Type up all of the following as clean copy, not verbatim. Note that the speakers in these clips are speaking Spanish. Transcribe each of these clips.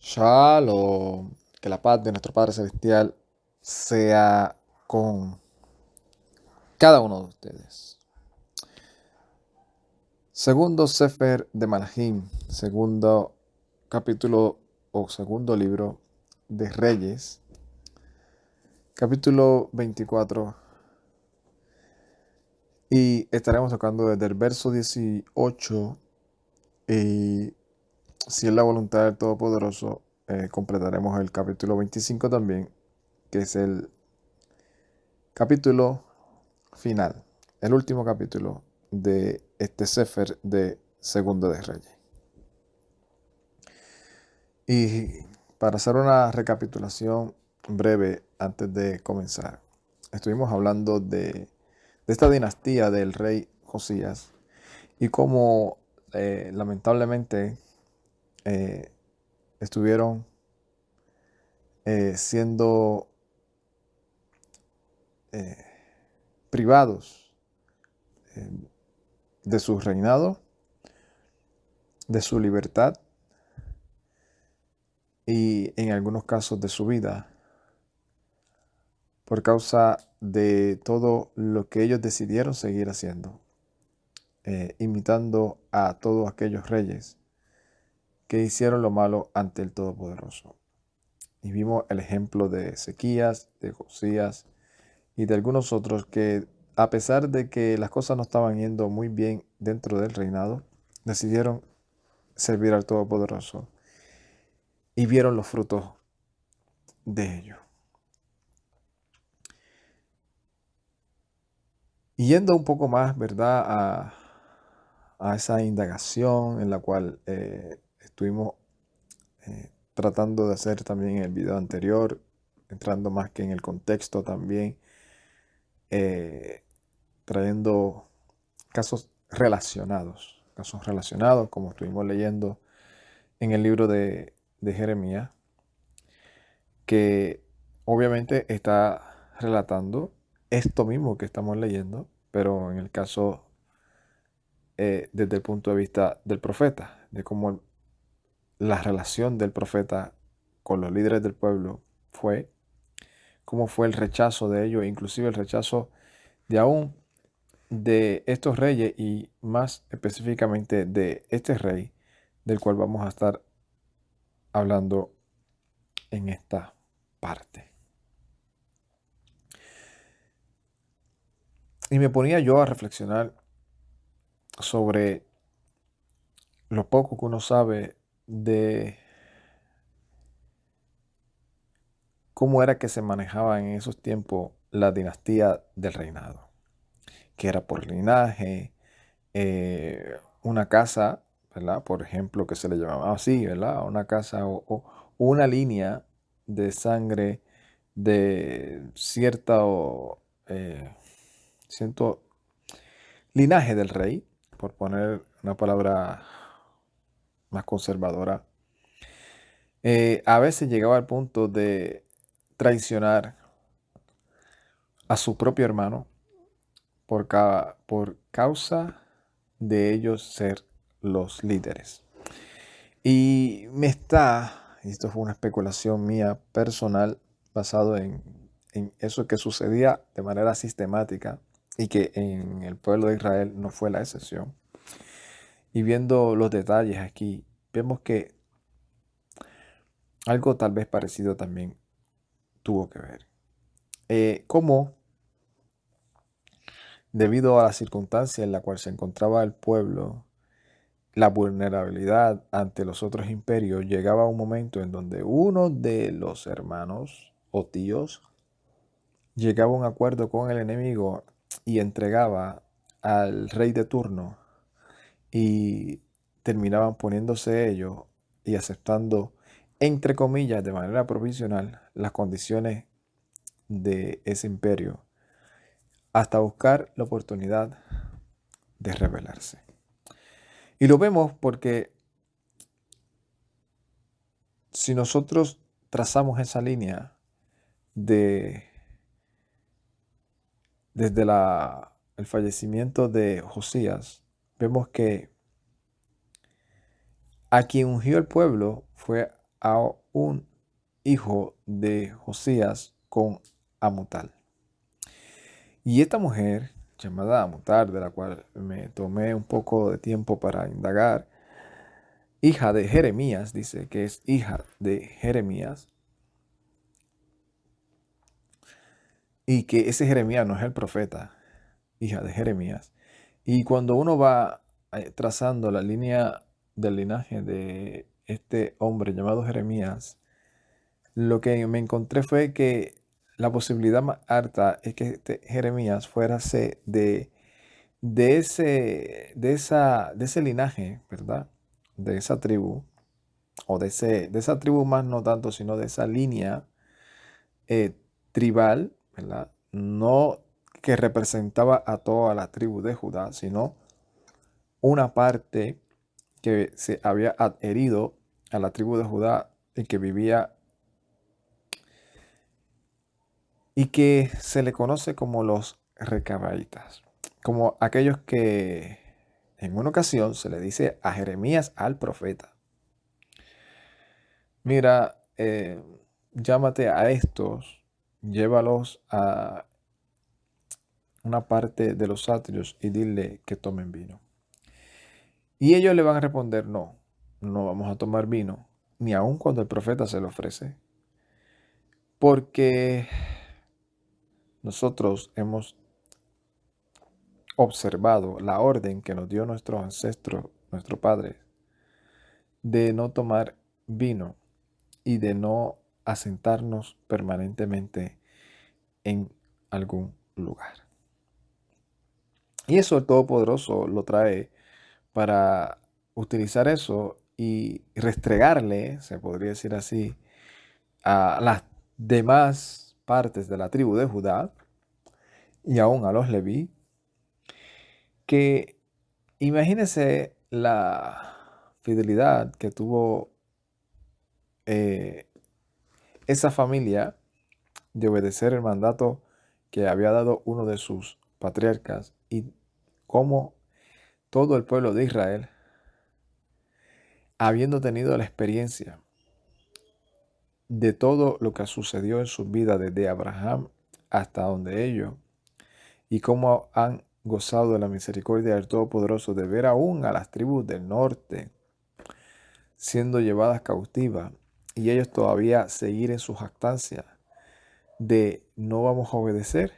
Shalom, que la paz de nuestro Padre Celestial sea con cada uno de ustedes. Segundo Sefer de Malachim, segundo capítulo o segundo libro de Reyes, capítulo 24. Y estaremos tocando desde el verso 18 y si es la voluntad del Todopoderoso, completaremos el capítulo 25 también, que es el capítulo final, el último capítulo de este Sefer de Segundo de Reyes. Y para hacer una recapitulación breve antes de comenzar, estuvimos hablando de esta dinastía del rey Josías y cómo lamentablemente estuvieron siendo privados de su reinado, de su libertad y en algunos casos de su vida por causa de todo lo que ellos decidieron seguir haciendo, imitando a todos aquellos reyes que hicieron lo malo ante el Todopoderoso. Y vimos el ejemplo de Ezequías, de Josías y de algunos otros que, a pesar de que las cosas no estaban yendo muy bien dentro del reinado, decidieron servir al Todopoderoso y vieron los frutos de ello. Y yendo un poco más, ¿verdad?, a esa indagación en la cual estuvimos tratando de hacer también en el video anterior, entrando más que en el contexto también, trayendo casos relacionados como estuvimos leyendo en el libro de Jeremías, que obviamente está relatando esto mismo que estamos leyendo, pero en el caso desde el punto de vista del profeta, de cómo la relación del profeta con los líderes del pueblo fue, cómo fue el rechazo de ellos, inclusive el rechazo de aún de estos reyes y más específicamente de este rey del cual vamos a estar hablando en esta parte. Y me ponía yo a reflexionar sobre lo poco que uno sabe de cómo era que se manejaba en esos tiempos la dinastía del reinado, que era por linaje, una casa, ¿verdad? Por ejemplo, que se le llamaba así, ¿verdad? Una casa o una línea de sangre de cierto linaje del rey, por poner una palabra más conservadora, a veces llegaba al punto de traicionar a su propio hermano por causa de ellos ser los líderes. Y esto fue una especulación mía personal basado en eso que sucedía de manera sistemática y que en el pueblo de Israel no fue la excepción. Y viendo los detalles aquí, vemos que algo tal vez parecido también tuvo que ver. Cómo, debido a la circunstancia en la cual se encontraba el pueblo, la vulnerabilidad ante los otros imperios, llegaba a un momento en donde uno de los hermanos o tíos llegaba a un acuerdo con el enemigo y entregaba al rey de turno y terminaban poniéndose ellos y aceptando, entre comillas, de manera provisional, las condiciones de ese imperio hasta buscar la oportunidad de rebelarse. Y lo vemos porque si nosotros trazamos esa línea desde el fallecimiento de Josías, vemos que a quien ungió el pueblo fue a un hijo de Josías con Amutal. Y esta mujer, llamada Amutal, de la cual me tomé un poco de tiempo para indagar, hija de Jeremías, dice que es hija de Jeremías, y que ese Jeremías no es el profeta, hija de Jeremías. Y cuando uno va trazando la línea del linaje de este hombre llamado Jeremías, lo que me encontré fue que la posibilidad más alta es que este Jeremías fuérase de ese linaje, ¿verdad? De esa tribu, o de esa tribu más no tanto, sino de esa línea eh, tribal, ¿verdad? No que representaba a toda la tribu de Judá, sino una parte que se había adherido a la tribu de Judá y que vivía y que se le conoce como los recabitas, como aquellos que en una ocasión se le dice a Jeremías al profeta: mira, llámate a estos, llévalos a una parte de los atrios y dile que tomen vino. Y ellos le van a responder: no, no vamos a tomar vino, ni aun cuando el profeta se lo ofrece, porque nosotros hemos observado la orden que nos dio nuestros ancestros, nuestros padres, de no tomar vino y de no asentarnos permanentemente en algún lugar. Y eso el Todopoderoso lo trae para utilizar eso y restregarle, se podría decir así, a las demás partes de la tribu de Judá y aún a los Leví, que imagínense la fidelidad que tuvo eh, esa familia de obedecer el mandato que había dado uno de sus patriarcas, y cómo todo el pueblo de Israel, habiendo tenido la experiencia de todo lo que sucedió en su vida desde Abraham hasta donde ellos, y cómo han gozado de la misericordia del Todopoderoso de ver aún a las tribus del norte siendo llevadas cautivas y ellos todavía seguir en su jactancia de no vamos a obedecer,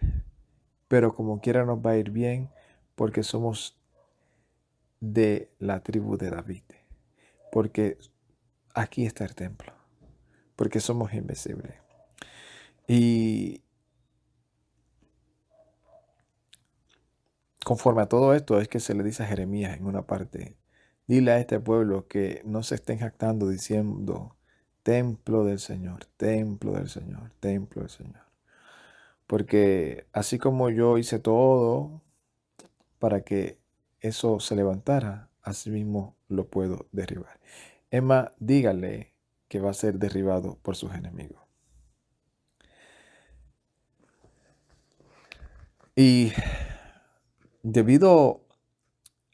pero como quiera nos va a ir bien porque somos de la tribu de David, porque aquí está el templo, porque somos invencibles. Y conforme a todo esto es que se le dice a Jeremías en una parte: dile a este pueblo que no se estén jactando diciendo templo del Señor, templo del Señor, templo del Señor. Porque así como yo hice todo para que eso se levantara, así mismo lo puedo derribar. Emma, dígale que va a ser derribado por sus enemigos. Y debido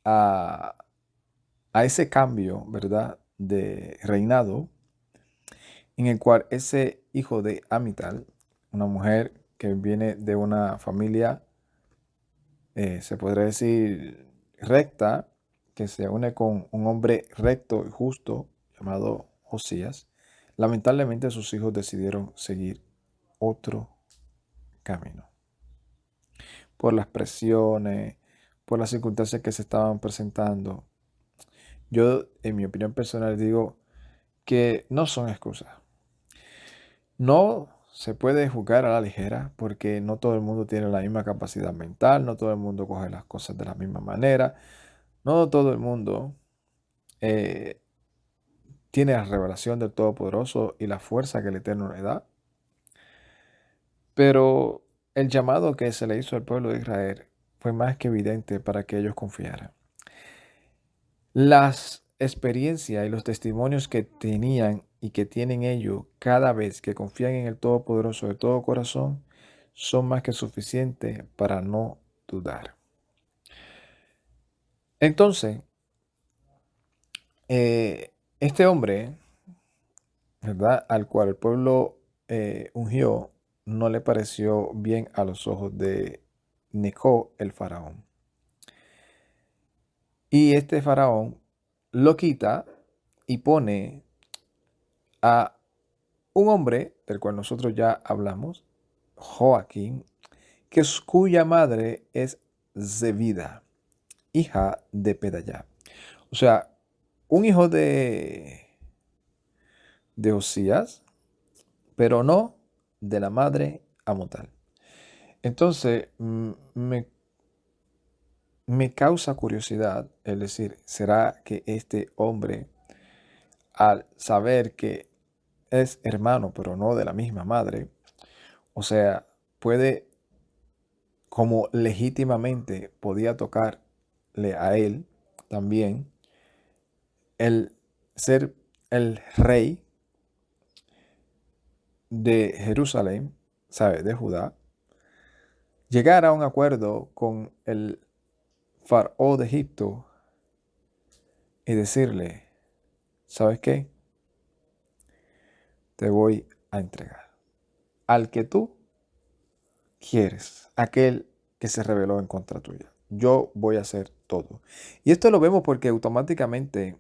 a, a ese cambio, ¿verdad?, de reinado, en el cual ese hijo de Amital, una mujer que viene de una familia, se podría decir, recta, que se une con un hombre recto y justo llamado Josías, lamentablemente sus hijos decidieron seguir otro camino. Por las presiones, por las circunstancias que se estaban presentando. Yo, en mi opinión personal, digo que no son excusas. No se puede juzgar a la ligera porque no todo el mundo tiene la misma capacidad mental, no todo el mundo coge las cosas de la misma manera, no todo el mundo eh, tiene la revelación del Todopoderoso y la fuerza que el Eterno le da. Pero el llamado que se le hizo al pueblo de Israel fue más que evidente para que ellos confiaran. Las experiencias y los testimonios que tenían y que tienen ellos cada vez que confían en el Todopoderoso de todo corazón son más que suficientes para no dudar. Entonces, este hombre ¿verdad? Al cual el pueblo ungió, no le pareció bien a los ojos de Neco, el faraón. Y este faraón lo quita y pone a un hombre, del cual nosotros ya hablamos, Joaquín, cuya madre es Zebida, hija de Pedayá. O sea, un hijo de Osías, pero no de la madre Amutal. Entonces, me causa curiosidad, es decir, ¿será que este hombre, al saber que es hermano, pero no de la misma madre, o sea, puede, como legítimamente podía tocarle a él también, el ser el rey de Jerusalén, ¿sabe? De Judá, llegar a un acuerdo con el faraón de Egipto y decirle, ¿sabes qué? Te voy a entregar al que tú quieres, aquel que se rebeló en contra tuya. Yo voy a hacer todo. Y esto lo vemos porque automáticamente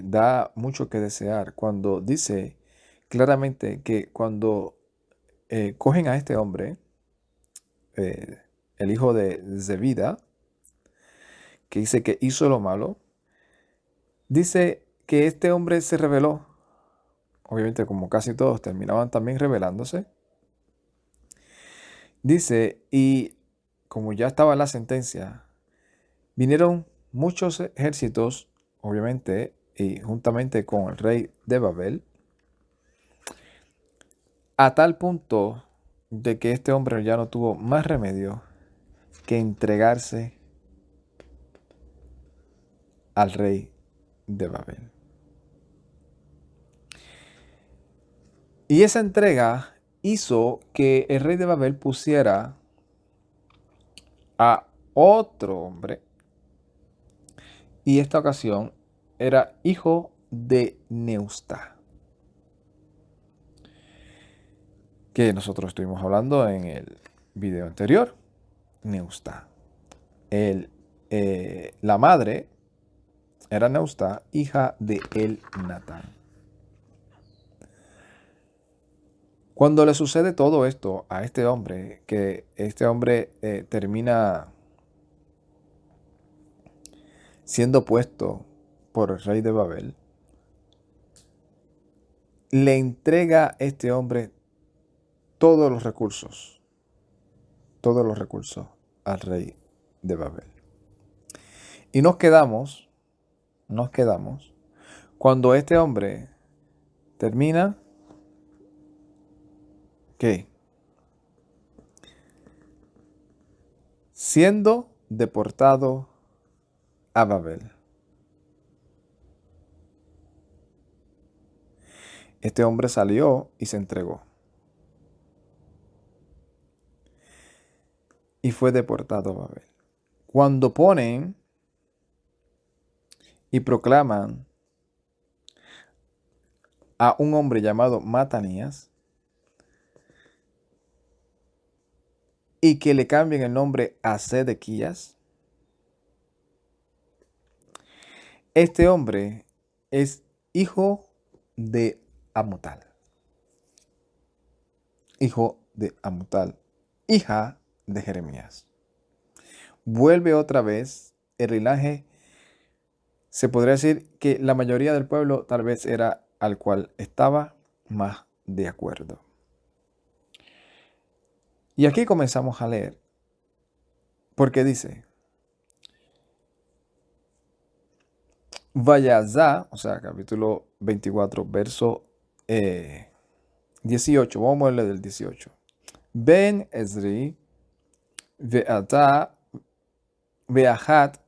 da mucho que desear cuando dice claramente que cuando cogen a este hombre, eh, el hijo de Zebida, que dice que hizo lo malo, dice que este hombre se rebeló. Obviamente, como casi todos terminaban también rebelándose. Dice, y como ya estaba la sentencia, vinieron muchos ejércitos, obviamente, y juntamente con el rey de Babel, a tal punto de que este hombre ya no tuvo más remedio que entregarse al rey de Babel. Y esa entrega hizo que el rey de Babel pusiera a otro hombre, y esta ocasión era hijo de Neusta, que nosotros estuvimos hablando en el video anterior. Neusta. La madre era Neusta, hija de Elnatán. Cuando le sucede todo esto a este hombre, que este hombre termina siendo puesto por el rey de Babel, le entrega este hombre todos los recursos al rey de Babel. Y nos quedamos, cuando este hombre termina, ¿qué? Siendo deportado a Babel. Este hombre salió y se entregó. Y fue deportado a Babel. Cuando ponen y proclaman a un hombre llamado Matanías y que le cambien el nombre a Sedequías, este hombre es hijo de Amutal. Hijo de Amutal, hija de Jeremías. Vuelve otra vez el linaje. Se podría decir que la mayoría del pueblo tal vez era al cual estaba más de acuerdo. Y aquí comenzamos a leer, porque dice, Vayazá, o sea, capítulo 24, verso 18, vamos a leer del 18. Ben Ezri, Ve'ata, Ve'ahat,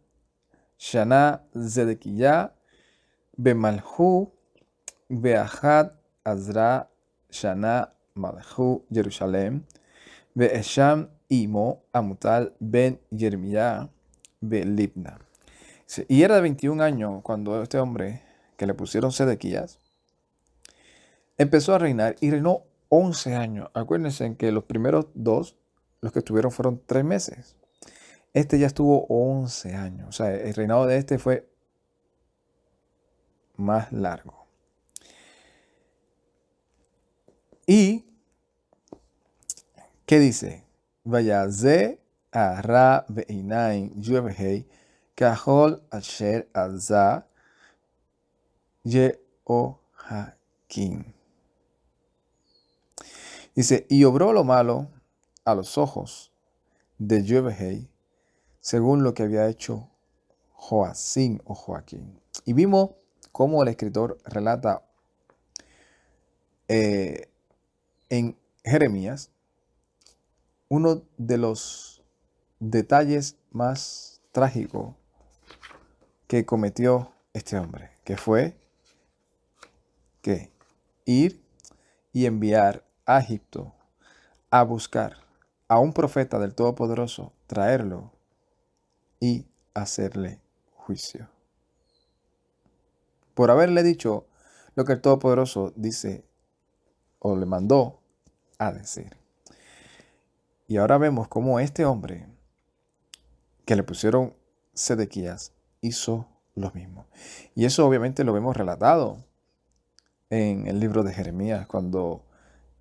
Shana, Zedekiah, Bemalhu, Ve'ahat, Azra, Shana, Malhu, Jerusalén, Ve'esham, Imo, Amutal, Ben Yermiyah, Be'libna. Y era de 21 años cuando este hombre, que le pusieron Sedequías, empezó a reinar y reinó 11 años. Acuérdense en que los primeros dos, los que estuvieron fueron 3 meses. Este ya estuvo 11 años. O sea, el reinado de este fue más largo. ¿Y qué dice? Vaya, ze ara veinain yevhei kahol asher azah Yehoiakim. Dice, y obró lo malo a los ojos de Yevhei, según lo que había hecho Joacim o Joaquín. Y vimos cómo el escritor relata en Jeremías uno de los detalles más trágicos que cometió este hombre, que fue que ir y enviar a Egipto a buscar a un profeta del Todopoderoso, traerlo y hacerle juicio. Por haberle dicho lo que el Todopoderoso dice o le mandó a decir. Y ahora vemos cómo este hombre que le pusieron Sedequías hizo lo mismo. Y eso obviamente lo vemos relatado en el libro de Jeremías, cuando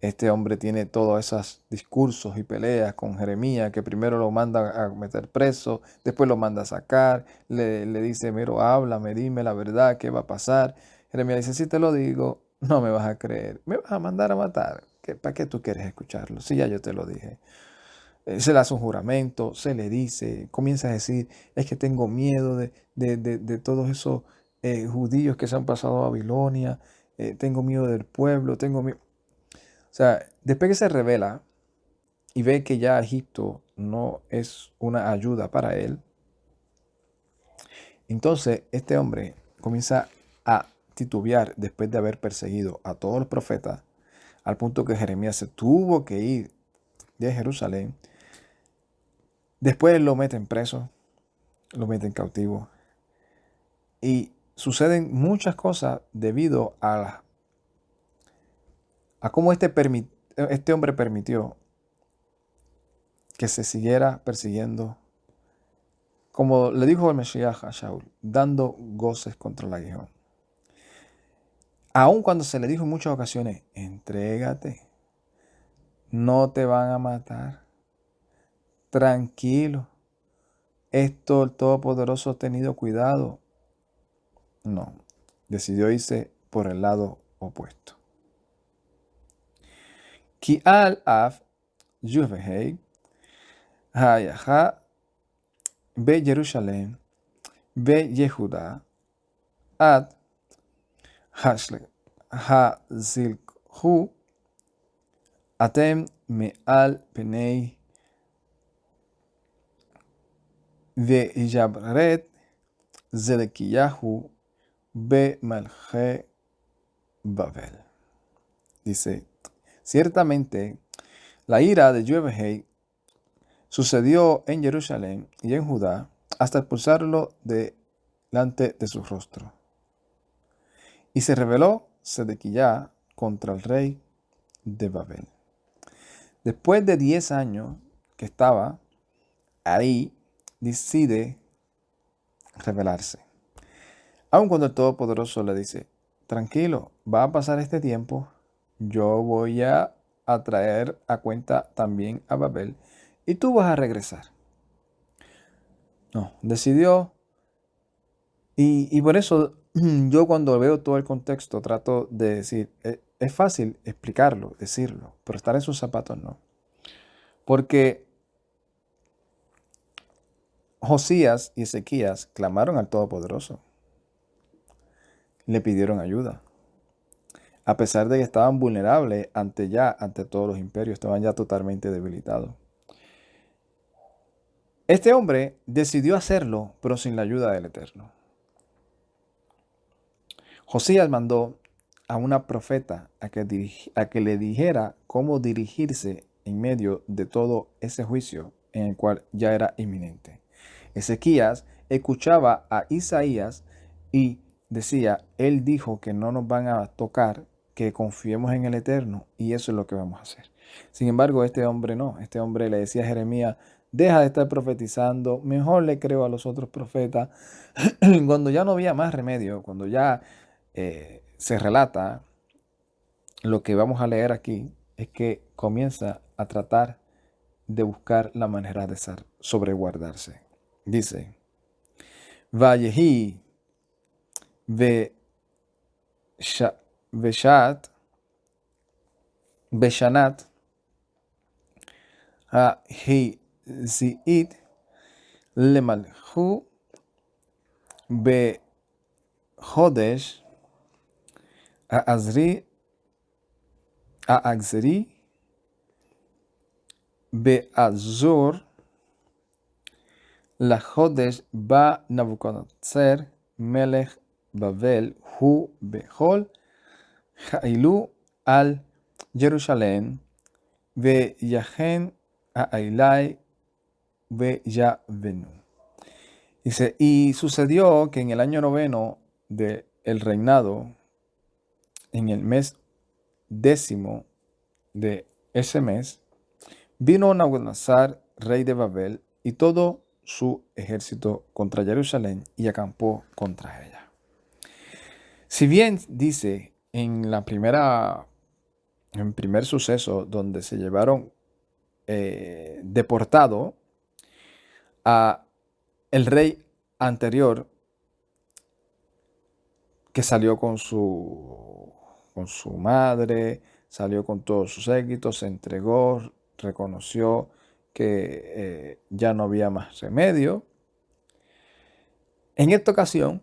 este hombre tiene todos esos discursos y peleas con Jeremías, que primero lo manda a meter preso, después lo manda a sacar, le dice, miro, háblame, dime la verdad, ¿qué va a pasar? Jeremías dice, si te lo digo, no me vas a creer, me vas a mandar a matar. ¿Para qué tú quieres escucharlo? Si ya yo te lo dije. Se le hace un juramento, se le dice, comienza a decir, es que tengo miedo de todos esos judíos que se han pasado a Babilonia, tengo miedo del pueblo, tengo miedo. O sea, después que se revela y ve que ya Egipto no es una ayuda para él, entonces este hombre comienza a titubear después de haber perseguido a todos los profetas, al punto que Jeremías se tuvo que ir de Jerusalén. Después lo meten preso, lo meten cautivo. Y suceden muchas cosas debido a cómo este hombre permitió que se siguiera persiguiendo, como le dijo el Mesías a Shaul, dando goces contra el aguijón. Aun cuando se le dijo en muchas ocasiones, entrégate, no te van a matar, tranquilo, esto el Todopoderoso ha tenido cuidado. No, decidió irse por el lado opuesto. Ki al af yuvehei hayaha be Jerusalem be Yehuda ad hazilhu atem me'al penei ve'jabret Zedekiyahu be Malche Babel. Dice, ciertamente la ira de Yevhei sucedió en Jerusalén y en Judá hasta expulsarlo delante de su rostro. Y se rebeló Zedequiyá contra el rey de Babel. Después de 10 años que estaba ahí, decide rebelarse. Aun cuando el Todopoderoso le dice, tranquilo, va a pasar este tiempo, yo voy a traer a cuenta también a Babel y tú vas a regresar. No, decidió. Y por eso yo cuando veo todo el contexto trato de decir, es fácil explicarlo, decirlo, pero estar en sus zapatos no. Porque Josías y Ezequías clamaron al Todopoderoso. Le pidieron ayuda. A pesar de que estaban vulnerables ante todos los imperios, estaban ya totalmente debilitados. Este hombre decidió hacerlo, pero sin la ayuda del Eterno. Josías mandó a una profeta a que le dijera cómo dirigirse en medio de todo ese juicio en el cual ya era inminente. Ezequías escuchaba a Isaías y decía, él dijo que no nos van a tocar que confiemos en el Eterno y eso es lo que vamos a hacer. Sin embargo, este hombre no. Este hombre le decía a Jeremías, deja de estar profetizando, mejor le creo a los otros profetas. Cuando ya no había más remedio, cuando ya se relata, lo que vamos a leer aquí es que comienza a tratar de buscar la manera de sobreguardarse. Dice, Vayehi Beshanat ha-Hiziit lemalhu behodesh Aazri Beazur LaHodesh Ba Nabucodonosor Melech Babel Hu Behol Hailu al Jerusalén Veyahen Ailai Veyavenu. Dice, y sucedió que en el año 9 del reinado, en el mes 10 de ese mes, vino Nabucodonosor, rey de Babel, y todo su ejército contra Jerusalén y acampó contra ella. Si bien dice en primer suceso donde se llevaron deportado a el rey anterior que salió con su madre, salió con todos sus séquitos, se entregó, reconoció que ya no había más remedio. En esta ocasión,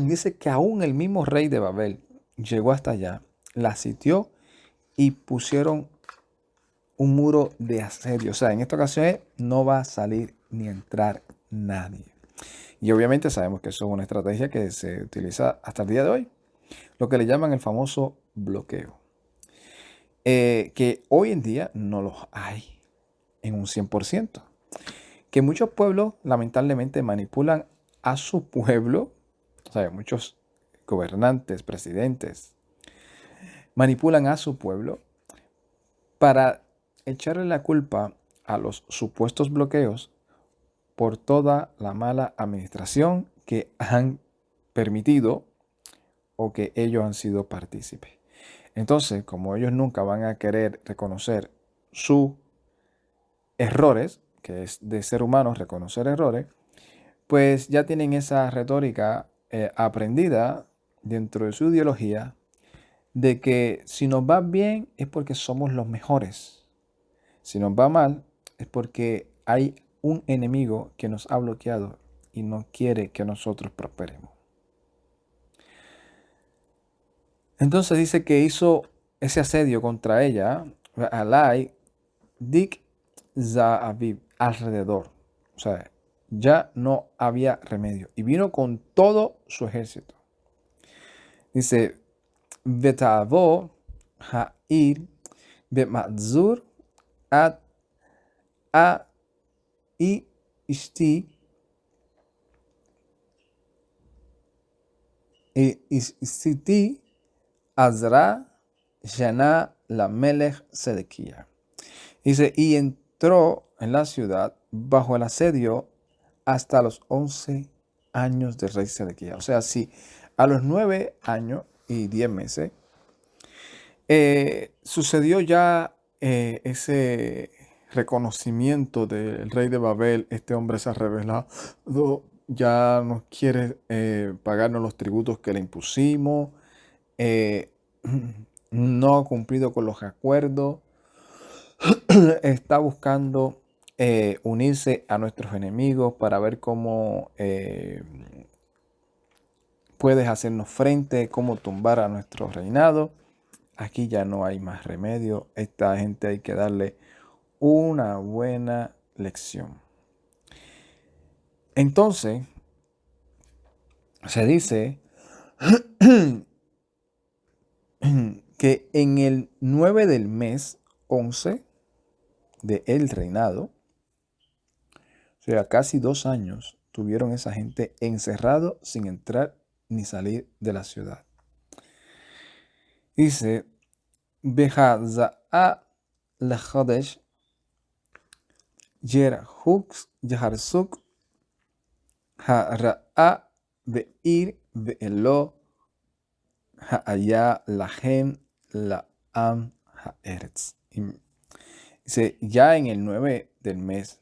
dice que aún el mismo rey de Babel llegó hasta allá, la sitió y pusieron un muro de asedio. O sea, en esta ocasión no va a salir ni entrar nadie. Y obviamente sabemos que eso es una estrategia que se utiliza hasta el día de hoy, lo que le llaman el famoso bloqueo. Que hoy en día no los hay en un 100%. Que muchos pueblos lamentablemente manipulan a su pueblo, o sea, muchos gobernantes, presidentes, manipulan a su pueblo para echarle la culpa a los supuestos bloqueos por toda la mala administración que han permitido o que ellos han sido partícipes. Entonces, como ellos nunca van a querer reconocer sus errores, que es de ser humanos reconocer errores, pues ya tienen esa retórica aprendida dentro de su ideología de que si nos va bien es porque somos los mejores. Si nos va mal es porque hay un enemigo que nos ha bloqueado y no quiere que nosotros prosperemos. Entonces dice que hizo ese asedio contra ella, Alai, Dik Zaaviv, alrededor. O sea, ya no había remedio. Y vino con todo su ejército. Dice, Betavo Ha'ir Bemazur Ad A I Ishti Ishti Azra Shana la Melech Sedequía. Dice, y entró en la ciudad bajo el asedio hasta los 11 años del rey Sedequía. O sea, si a los 9 años y 10 meses sucedió ya ese reconocimiento del rey de Babel, este hombre se ha revelado, ya no quiere pagarnos los tributos que le impusimos, no ha cumplido con los acuerdos, está buscando unirse a nuestros enemigos para ver cómo puedes hacernos frente, cómo tumbar a nuestro reinado. Aquí ya no hay más remedio. Esta gente hay que darle una buena lección. Entonces, se dice que en el 9 del mes 11 de el reinado, o sea, casi 2 años, tuvieron esa gente encerrado sin entrar ni salir de la ciudad. Dice, Behaza'a Lahadesh Yer Hux Yaharsuk Hara'a Beir Beelo Ha'aya Lahem La'am Ha'eretz. Dice, ya en el 9 del mes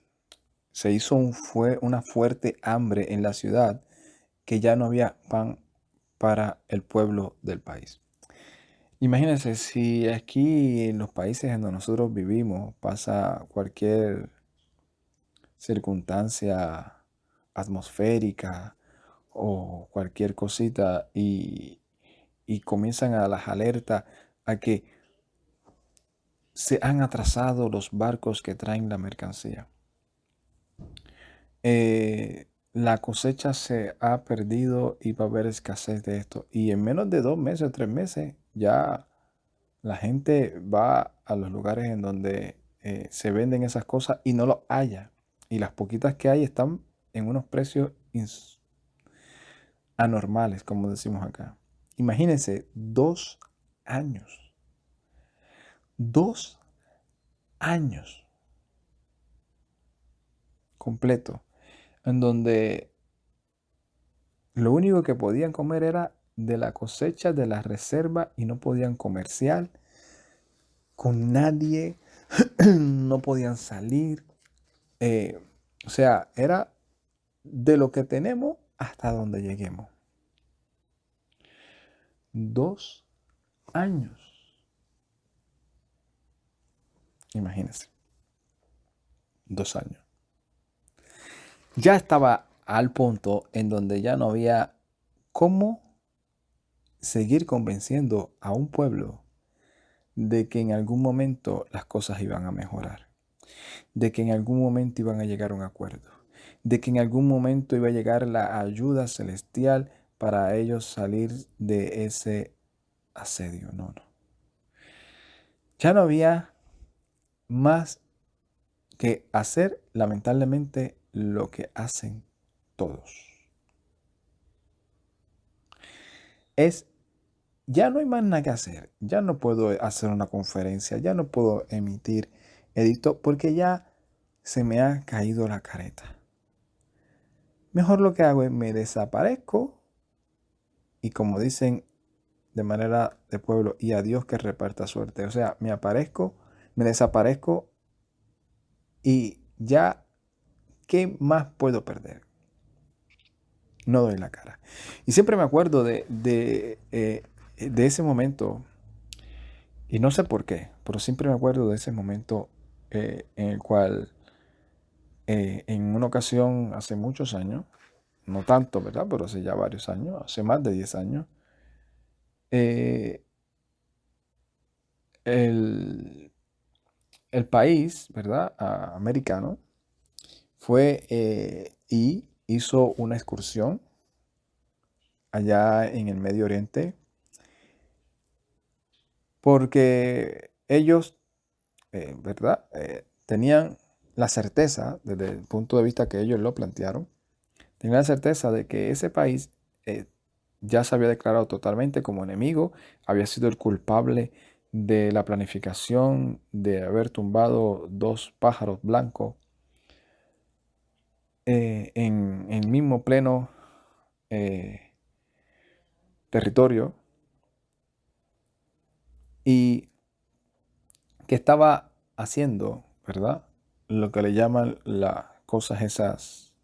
se hizo una fuerte hambre en la ciudad que ya no había pan para el pueblo del país. Imagínense, si aquí en los países en donde nosotros vivimos pasa cualquier circunstancia atmosférica o cualquier cosita y comienzan a las alertas a que se han atrasado los barcos que traen la mercancía. La cosecha se ha perdido y va a haber escasez de esto. Y en menos de 2 meses o 3 meses ya la gente va a los lugares en donde se venden esas cosas y no lo haya. Y las poquitas que hay están en unos precios anormales, como decimos acá. Imagínense, 2 años. 2 años completo. En donde lo único que podían comer era de la cosecha, de la reserva, y no podían comerciar con nadie, no podían salir. O sea, era de lo que tenemos hasta donde lleguemos. 2 años. Imagínense. 2 años. Ya estaba al punto en donde ya no había cómo seguir convenciendo a un pueblo de que en algún momento las cosas iban a mejorar, de que en algún momento iban a llegar a un acuerdo, de que en algún momento iba a llegar la ayuda celestial para ellos salir de ese asedio. No. Ya no había más que hacer, lamentablemente, lo que hacen todos. Ya no hay más nada que hacer. Ya no puedo hacer una conferencia, ya no puedo emitir edicto porque ya se me ha caído la careta. Mejor lo que hago es me desaparezco y, como dicen de manera de pueblo, y a Dios que reparta suerte. O sea, me desaparezco y ya, ¿qué más puedo perder? No doy la cara. Y siempre me acuerdo de ese momento, y no sé por qué, pero siempre me acuerdo de ese momento en el cual en una ocasión hace muchos años, no tanto, ¿verdad? Pero hace ya varios años, hace más de 10 años, eh, el, el país, ¿verdad? Americano fue y hizo una excursión allá en el Medio Oriente porque ellos, ¿verdad? Tenían la certeza, desde el punto de vista que ellos lo plantearon, tenían la certeza de que ese país ya se había declarado totalmente como enemigo, había sido el culpable de la planificación de haber tumbado 2 pájaros blancos en el mismo pleno territorio, y que estaba haciendo, ¿verdad? Lo que le llaman las cosas esas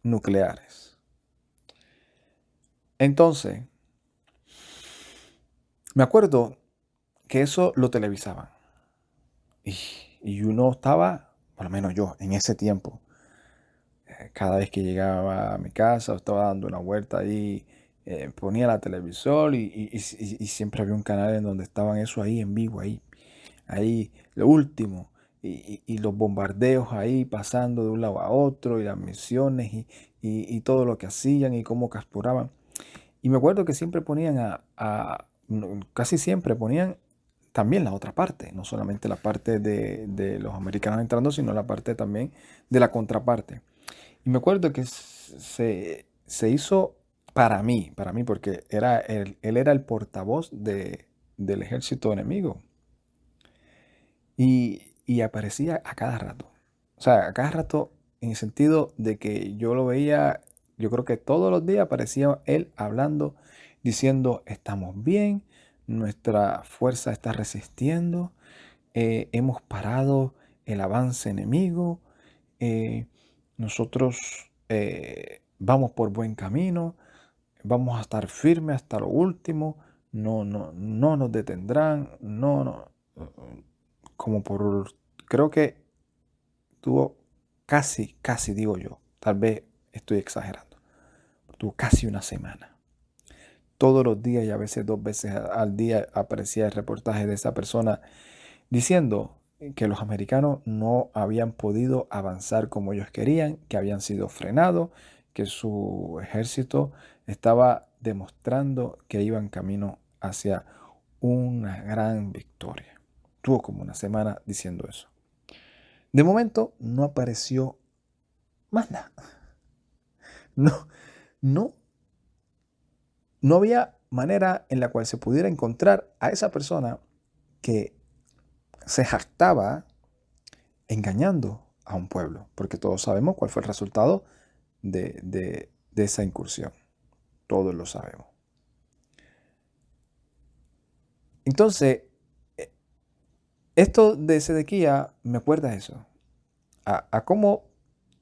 nucleares. Entonces, me acuerdo que eso lo televisaban. Y uno estaba, por lo menos yo, en ese tiempo, cada vez que llegaba a mi casa o estaba dando una vuelta ahí, ponía la televisor y siempre había un canal en donde estaban eso ahí en vivo, ahí lo último. Y los bombardeos ahí pasando de un lado a otro y las misiones y todo lo que hacían y cómo capturaban. Y me acuerdo que siempre ponían casi siempre ponían también la otra parte, no solamente la parte de los americanos entrando, sino la parte también de la contraparte. Y me acuerdo que se hizo para mí, porque él era el portavoz del ejército enemigo. Y aparecía a cada rato. O sea, a cada rato en el sentido de que yo lo veía, yo creo que todos los días aparecía él hablando, diciendo, estamos bien, nuestra fuerza está resistiendo, hemos parado el avance enemigo, eh, nosotros vamos por buen camino, vamos a estar firmes hasta lo último, no nos detendrán, como por, creo que tuvo casi digo yo, tal vez estoy exagerando, tuvo casi una semana. Todos los días y a veces 2 veces al día aparecía el reportaje de esa persona diciendo que los americanos no habían podido avanzar como ellos querían, que habían sido frenados, que su ejército estaba demostrando que iban camino hacia una gran victoria. Tuvo como una semana diciendo eso. De momento no apareció más nada. No, no, no había manera en la cual se pudiera encontrar a esa persona que se jactaba engañando a un pueblo, porque todos sabemos cuál fue el resultado de esa incursión. Todos lo sabemos. Entonces, esto de Sedequía me acuerda eso, a cómo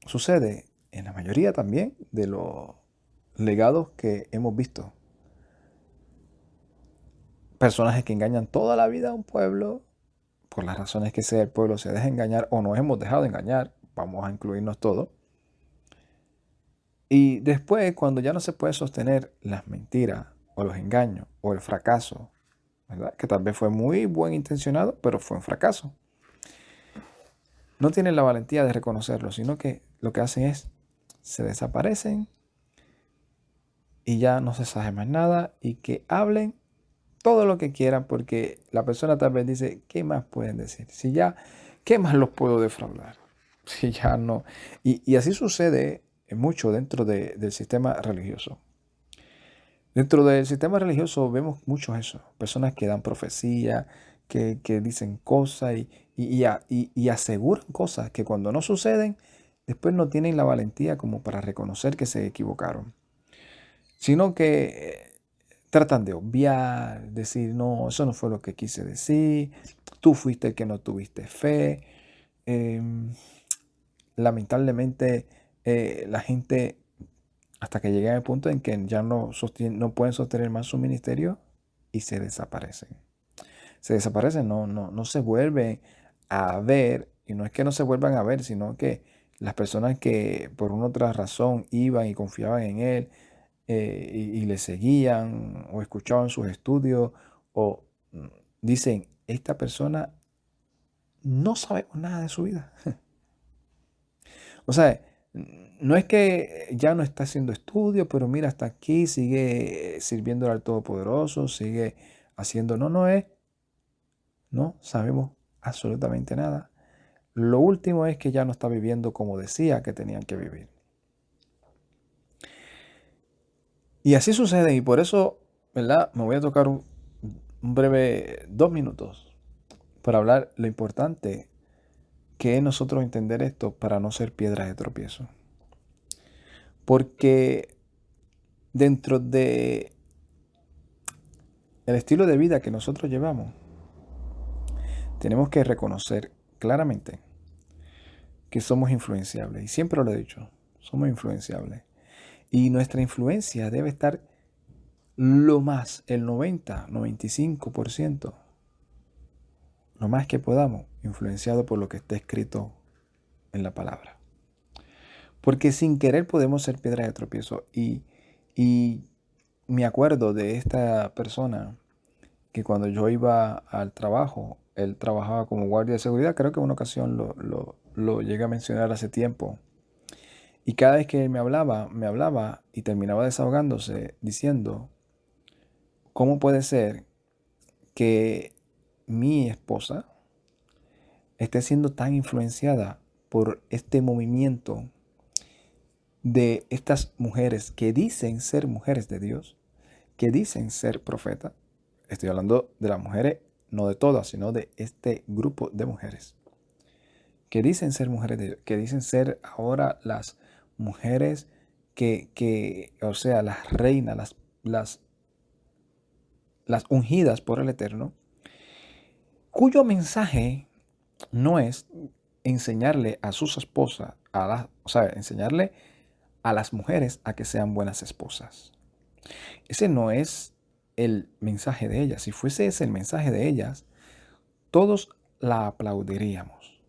sucede en la mayoría también de los legados que hemos visto. Personajes que engañan toda la vida a un pueblo, por las razones que sea el pueblo se deja engañar o nos hemos dejado engañar, vamos a incluirnos todos. Y después, cuando ya no se puede sostener las mentiras o los engaños o el fracaso, ¿verdad? Que tal vez fue muy buen intencionado, pero fue un fracaso. No tienen la valentía de reconocerlo, sino que lo que hacen es, se desaparecen y ya no se sabe más nada y que hablen todo lo que quieran porque la persona tal vez dice, ¿qué más pueden decir? Si ya, ¿qué más los puedo defraudar? Si ya no. Y así sucede mucho dentro del sistema religioso. Dentro del sistema religioso vemos mucho eso. Personas que dan profecía, que dicen cosas y aseguran cosas que cuando no suceden, después no tienen la valentía como para reconocer que se equivocaron. Sino que tratan de obviar, decir, no, eso no fue lo que quise decir, tú fuiste el que no tuviste fe. Em, Lamentablemente, la gente, hasta que llegan al punto en que ya no pueden sostener más su ministerio y se desaparecen. Se desaparecen, no se vuelven a ver, y no es que no se vuelvan a ver, sino que las personas que por una otra razón iban y confiaban en él, y le seguían o escuchaban sus estudios o dicen, esta persona no sabemos nada de su vida. O sea, no es que ya no está haciendo estudios, pero mira, hasta aquí sigue sirviendo al Todopoderoso, sigue haciendo, no sabemos absolutamente nada. Lo último es que ya no está viviendo como decía que tenían que vivir. Y así sucede, y por eso, ¿verdad? Me voy a tocar un breve 2 minutos para hablar lo importante que es nosotros entender esto para no ser piedras de tropiezo. Porque dentro de el estilo de vida que nosotros llevamos, tenemos que reconocer claramente que somos influenciables. Y siempre lo he dicho, somos influenciables. Y nuestra influencia debe estar lo más, el 90-95%, lo más que podamos, influenciado por lo que está escrito en la palabra. Porque sin querer podemos ser piedras de tropiezo. Y me acuerdo de esta persona que cuando yo iba al trabajo, él trabajaba como guardia de seguridad, creo que en una ocasión lo llegué a mencionar hace tiempo. Y cada vez que él me hablaba y terminaba desahogándose diciendo, ¿cómo puede ser que mi esposa esté siendo tan influenciada por este movimiento de estas mujeres que dicen ser mujeres de Dios, que dicen ser profetas? Estoy hablando de las mujeres, no de todas, sino de este grupo de mujeres que dicen ser mujeres de Dios, que dicen ser ahora las mujeres o sea, las reinas, las, las ungidas por el Eterno, cuyo mensaje no es enseñarle a sus esposas, o sea, enseñarle a las mujeres a que sean buenas esposas. Ese no es el mensaje de ellas. Si fuese ese el mensaje de ellas, todos la aplaudiríamos.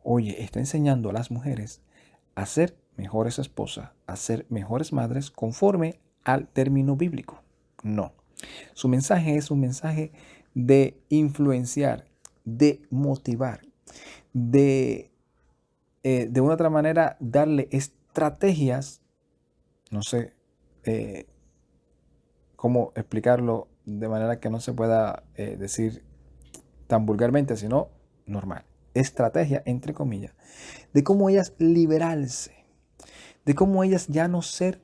Oye, está enseñando a las mujeres a ser mejores esposas, a ser mejores madres conforme al término bíblico. No. Su mensaje es un mensaje de influenciar, de motivar, de una otra manera darle estrategias, no sé cómo explicarlo de manera que no se pueda decir tan vulgarmente, sino normal. Estrategia, entre comillas, de cómo ellas liberarse, de cómo ellas ya no ser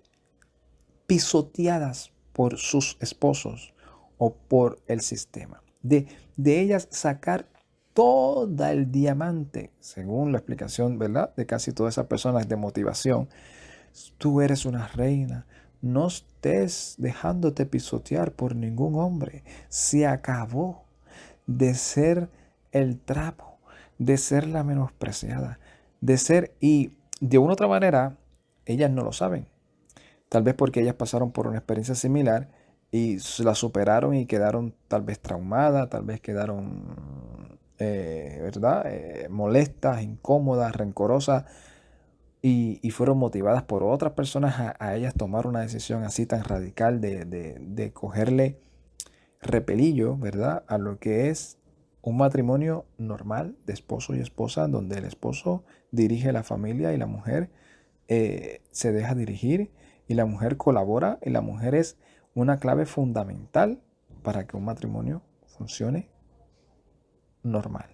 pisoteadas por sus esposos o por el sistema, de ellas sacar todo el diamante, según la explicación, ¿verdad?, de casi todas esas personas de motivación. Tú eres una reina, no estés dejándote pisotear por ningún hombre. Se acabó de ser el trapo, de ser la menospreciada, de ser, y de una u otra manera, ellas no lo saben. Tal vez porque ellas pasaron por una experiencia similar y la superaron y quedaron tal vez traumadas, tal vez quedaron, ¿verdad? Molestas, incómodas, rencorosas y fueron motivadas por otras personas a ellas tomar una decisión así tan radical de cogerle repelillo, ¿verdad?, a lo que es un matrimonio normal de esposo y esposa, donde el esposo dirige la familia y la mujer se deja dirigir y la mujer colabora y la mujer es una clave fundamental para que un matrimonio funcione normal.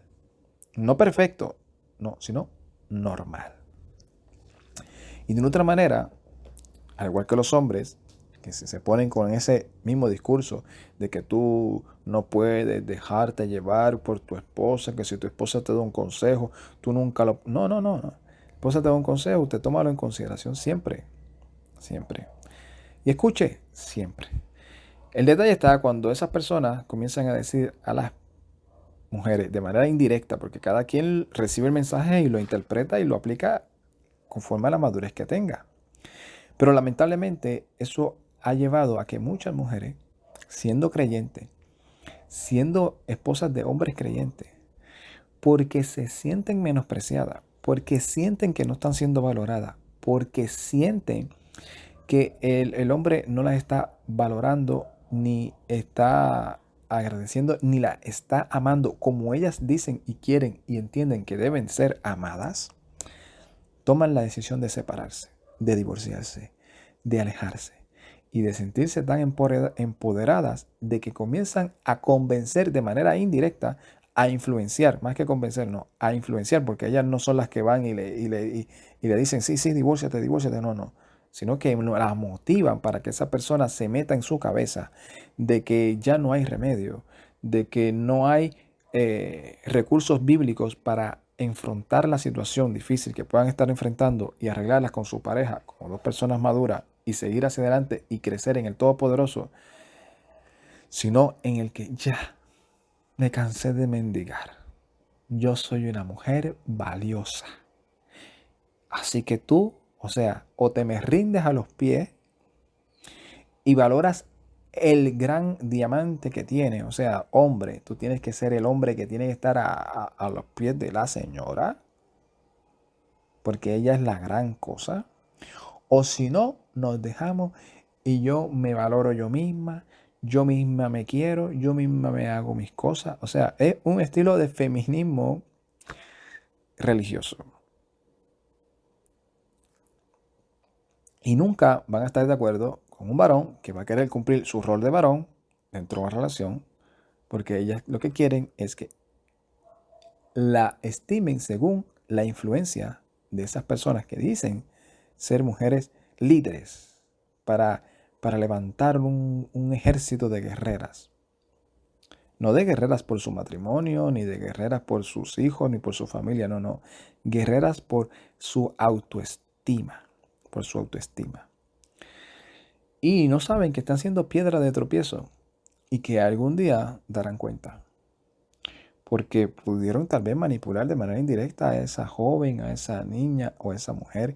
No perfecto, no, sino normal. Y de una otra manera, al igual que los hombres, que se ponen con ese mismo discurso de que tú no puedes dejarte llevar por tu esposa, que si tu esposa te da un consejo, tú nunca lo... No, no, no, no. La esposa te da un consejo, usted tómalo en consideración siempre, siempre. Y escuche siempre. El detalle está cuando esas personas comienzan a decir a las mujeres de manera indirecta, porque cada quien recibe el mensaje y lo interpreta y lo aplica conforme a la madurez que tenga. Pero lamentablemente eso ha llevado a que muchas mujeres, siendo creyentes, siendo esposas de hombres creyentes, porque se sienten menospreciadas, porque sienten que no están siendo valoradas, porque sienten que el hombre no las está valorando, ni está agradeciendo, ni la está amando como ellas dicen y quieren y entienden que deben ser amadas, toman la decisión de separarse, de divorciarse, de alejarse y de sentirse tan empoderadas de que comienzan a convencer de manera indirecta, a influenciar, más que convencer, no, a influenciar, porque ellas no son las que van y le dicen, sí, sí, divórciate, divórciate, no, no, sino que las motivan para que esa persona se meta en su cabeza de que ya no hay remedio, de que no hay recursos bíblicos para enfrentar la situación difícil que puedan estar enfrentando y arreglarlas con su pareja, como dos personas maduras, y seguir hacia adelante y crecer en el Todopoderoso, sino en el que ya me cansé de mendigar. Yo soy una mujer valiosa. Así que tú, o sea, o te me rindes a los pies y valoras el gran diamante que tiene. O sea, hombre, tú tienes que ser el hombre que tiene que estar a los pies de la señora, porque ella es la gran cosa. O si no, nos dejamos y yo me valoro yo misma me quiero, yo misma me hago mis cosas. O sea, es un estilo de feminismo religioso. Y nunca van a estar de acuerdo con un varón que va a querer cumplir su rol de varón dentro de una relación, porque ellas lo que quieren es que la estimen según la influencia de esas personas que dicen ser mujeres líderes para levantar un ejército de guerreras. No de guerreras por su matrimonio, ni de guerreras por sus hijos, ni por su familia, no, no. Guerreras por su autoestima, por su autoestima. Y no saben que están siendo piedra de tropiezo y que algún día darán cuenta. Porque pudieron tal vez manipular de manera indirecta a esa joven, a esa niña o a esa mujer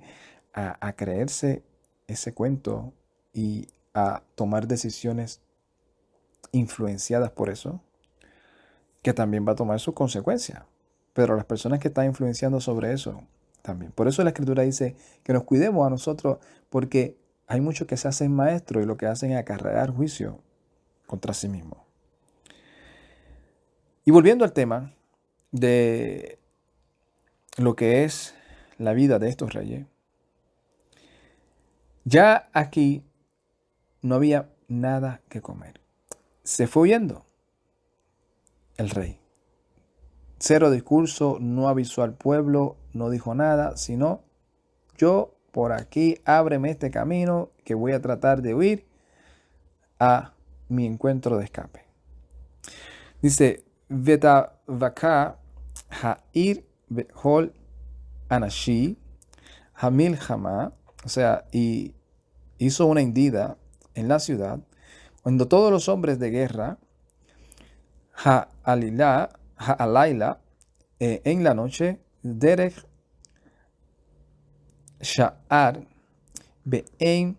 a creerse ese cuento y a tomar decisiones influenciadas por eso, que también va a tomar sus consecuencias. Pero las personas que están influenciando sobre eso también. Por eso la Escritura dice que nos cuidemos a nosotros, porque hay muchos que se hacen maestros y lo que hacen es acarrear juicio contra sí mismos. Y volviendo al tema de lo que es la vida de estos reyes, ya aquí no había nada que comer. Se fue huyendo el rey. Cero discurso, no avisó al pueblo, no dijo nada, sino yo por aquí, ábreme este camino que voy a tratar de huir a mi encuentro de escape. Dice, Vetavaka ha'ir behol anashi hamil hama, o sea, y hizo una hendida en la ciudad, cuando todos los hombres de guerra, ha'alayla, en la noche, derech sha'ar be'en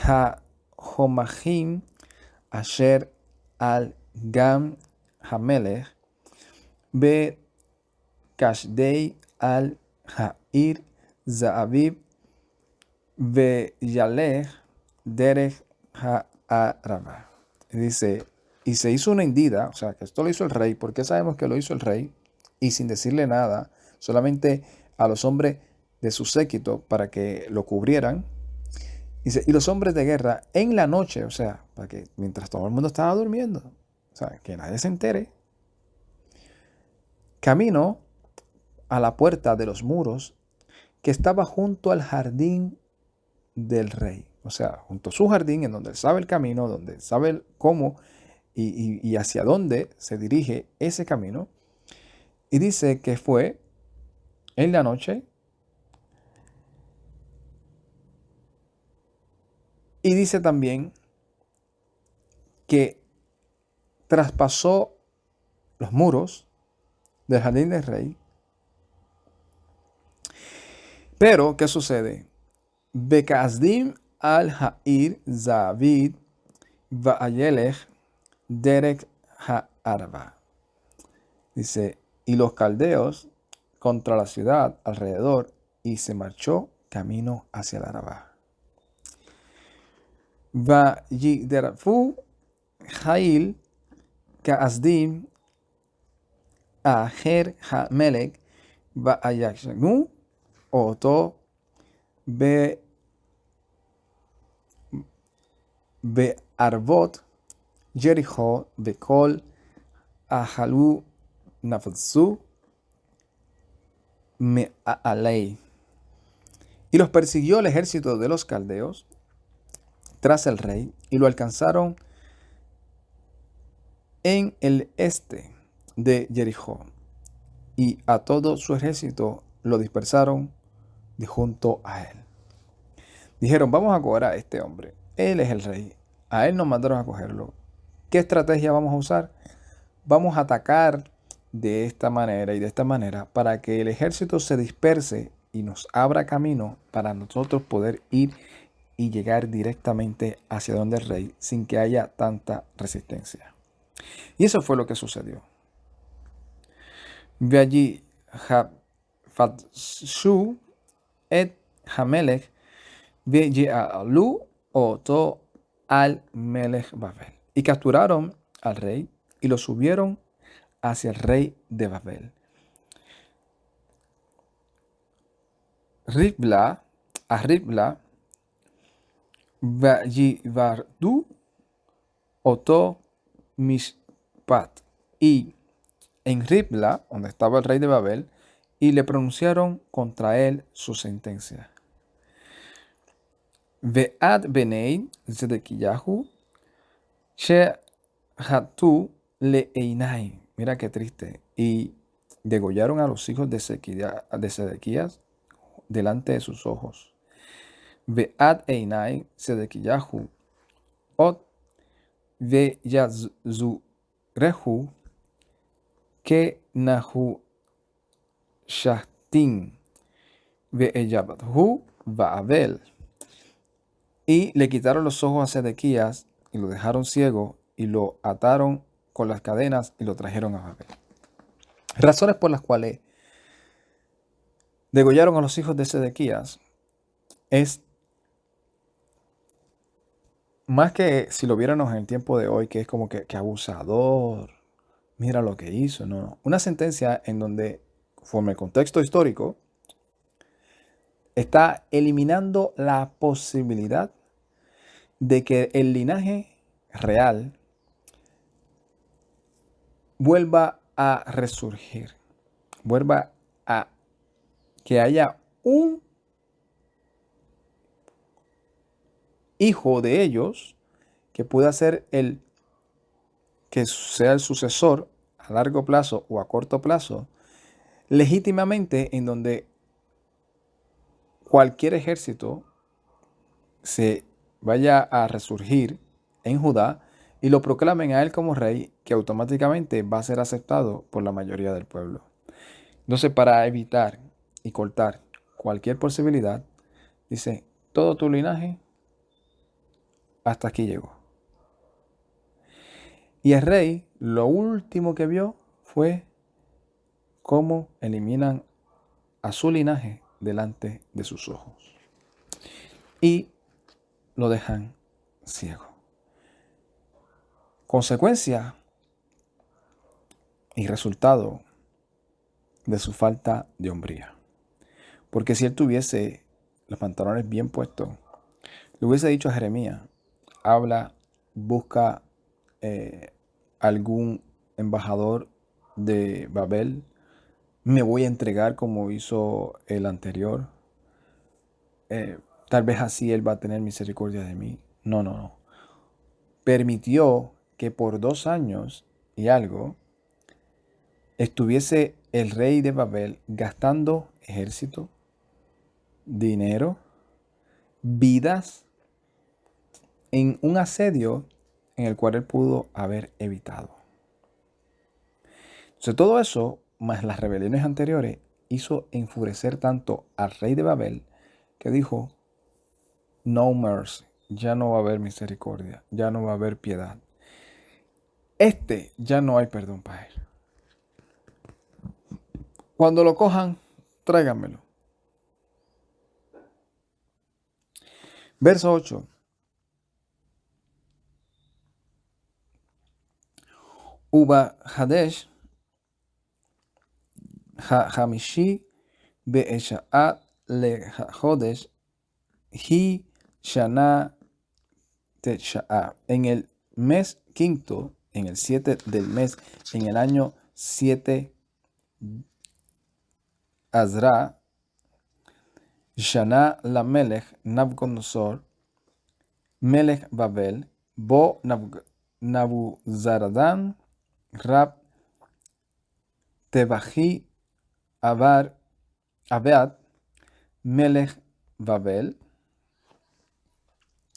ha'homachim asher al gam hamelech be kashdei al ha'ir za'aviv ve yalech derech ha'arava. Dice, y se hizo una hendida, o sea, que esto lo hizo el rey. ¿Por qué sabemos que lo hizo el rey? Y sin decirle nada, solamente a los hombres de su séquito para que lo cubrieran. Dice, y los hombres de guerra en la noche, o sea, para que mientras todo el mundo estaba durmiendo, o sea, que nadie se entere, camino a la puerta de los muros que estaba junto al jardín del rey. O sea, junto a su jardín, en donde él sabe el camino, donde sabe cómo y hacia dónde se dirige ese camino. Y dice que fue en la noche. Y dice también que traspasó los muros del jardín del rey. Pero, ¿qué sucede? Bekazdim al-Ha'ir Zavid Va'ayelech Derek Ha'arba. Dice, y los caldeos contra la ciudad alrededor, y se marchó camino hacia el Arabá. Va'yiderafu Ha'il Ka'azdim Aher Ha'melech Va'ayashnu Oto Be'arvot Jericho Bekol Ahalu Nafzu Me'alei. Y los persiguió el ejército de los caldeos tras el rey, y lo alcanzaron en el este de Jericó, y a todo su ejército lo dispersaron de junto a él. Dijeron, vamos a coger a este hombre, él es el rey, a él nos mandaron a cogerlo. ¿Qué estrategia vamos a usar? Vamos a atacar de esta manera y de esta manera para que el ejército se disperse y nos abra camino para nosotros poder ir y llegar directamente hacia donde el rey sin que haya tanta resistencia. Y eso fue lo que sucedió. Ve allí Fatshu et Hamelech ve Yealu Oto al Melech Babel. Y capturaron al rey y lo subieron hacia el rey de Babel. A Ribla, Vayivardu Oto Mishpat. Y en Ribla, donde estaba el rey de Babel, y le pronunciaron contra él su sentencia. Ve'ad benei Zedekiyahu, She Hatú le Einai. Mira qué triste. Y degollaron a los hijos de Sedequías delante de sus ojos. Ve'ad Einai Sedequiyahu. Ot ve'yazurehu que nahu shahtin. Ve'eyabathu Baabel. Y le quitaron los ojos a Sedequías y lo dejaron ciego y lo ataron con las cadenas y lo trajeron a Babel. Razones por las cuales degollaron a los hijos de Sedequías es más que si lo viéramos en el tiempo de hoy, que es como que abusador, mira lo que hizo, no. Una sentencia en donde, conforme el contexto histórico, está eliminando la posibilidad de que el linaje real vuelva a resurgir, vuelva a que haya un hijo de ellos que pueda ser que sea el sucesor a largo plazo o a corto plazo, legítimamente, en donde cualquier ejército se vaya a resurgir en Judá y lo proclamen a él como rey, que automáticamente va a ser aceptado por la mayoría del pueblo. Entonces, para evitar y cortar cualquier posibilidad, dice, todo tu linaje hasta aquí llegó. Y el rey, lo último que vio fue cómo eliminan a su linaje delante de sus ojos. Y lo dejan ciego. Consecuencia y resultado de su falta de hombría. Porque si él tuviese los pantalones bien puestos, le hubiese dicho a Jeremías, habla, busca algún embajador de Babel, me voy a entregar como hizo el anterior. Tal vez así él va a tener misericordia de mí. No. Permitió que por 2 años y algo estuviese el rey de Babel gastando ejército, dinero, vidas en un asedio en el cual él pudo haber evitado. Entonces, todo eso, más las rebeliones anteriores, hizo enfurecer tanto al rey de Babel que dijo, no mercy, ya no va a haber misericordia, ya no va a haber piedad. Ya no hay perdón para él. Cuando lo cojan, tráiganmelo. Verso 8. Uba Hadesh Hamishi Be'esha'at le Hodesh Hi Shana Tesha'a. En el mes quinto, en el 7 del mes, en el año 7, Azra, Shana la Melech Nabucodonosor, Melech Babel, Bo Nabuzaradan, Rab Tebaji Abead, Melech Babel,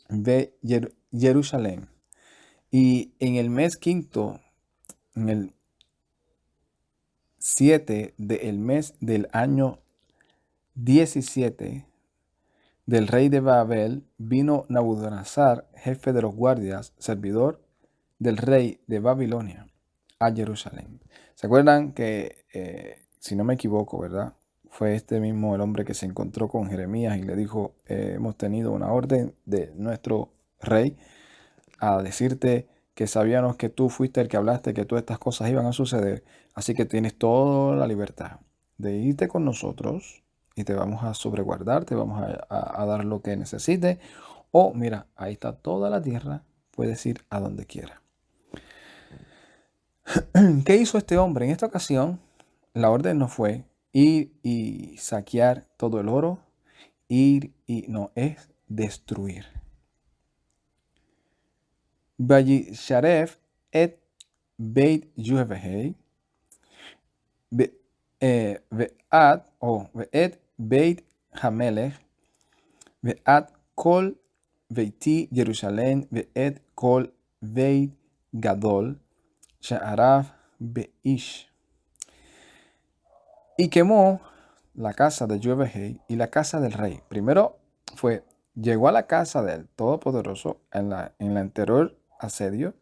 Ve Jerusalén. Y en el mes quinto, en el 7 del mes del año 17 del rey de Babel, vino Nabucodonosor, jefe de los guardias, servidor del rey de Babilonia, a Jerusalén. ¿Se acuerdan que, si no me equivoco, verdad? Fue este mismo el hombre que se encontró con Jeremías y le dijo, hemos tenido una orden de nuestro rey a decirte que sabíamos que tú fuiste el que hablaste, que todas estas cosas iban a suceder, así que tienes toda la libertad de irte con nosotros y te vamos a sobreguardar, te vamos a dar lo que necesites, o mira, ahí está toda la tierra, puedes ir a donde quieras. ¿Qué hizo este hombre? En esta ocasión, la orden no fue ir y saquear todo el oro, es destruir. Vallisharef ve'et beit Yahweh, ve'et beit Hamelech, ve'at kol beiti Jerusalén, ve'et kol beit Gadol, Sha'arav Beish. Y quemó la casa de Yahweh y la casa del rey. Primero llegó a la casa del Todopoderoso en el anterior asedio.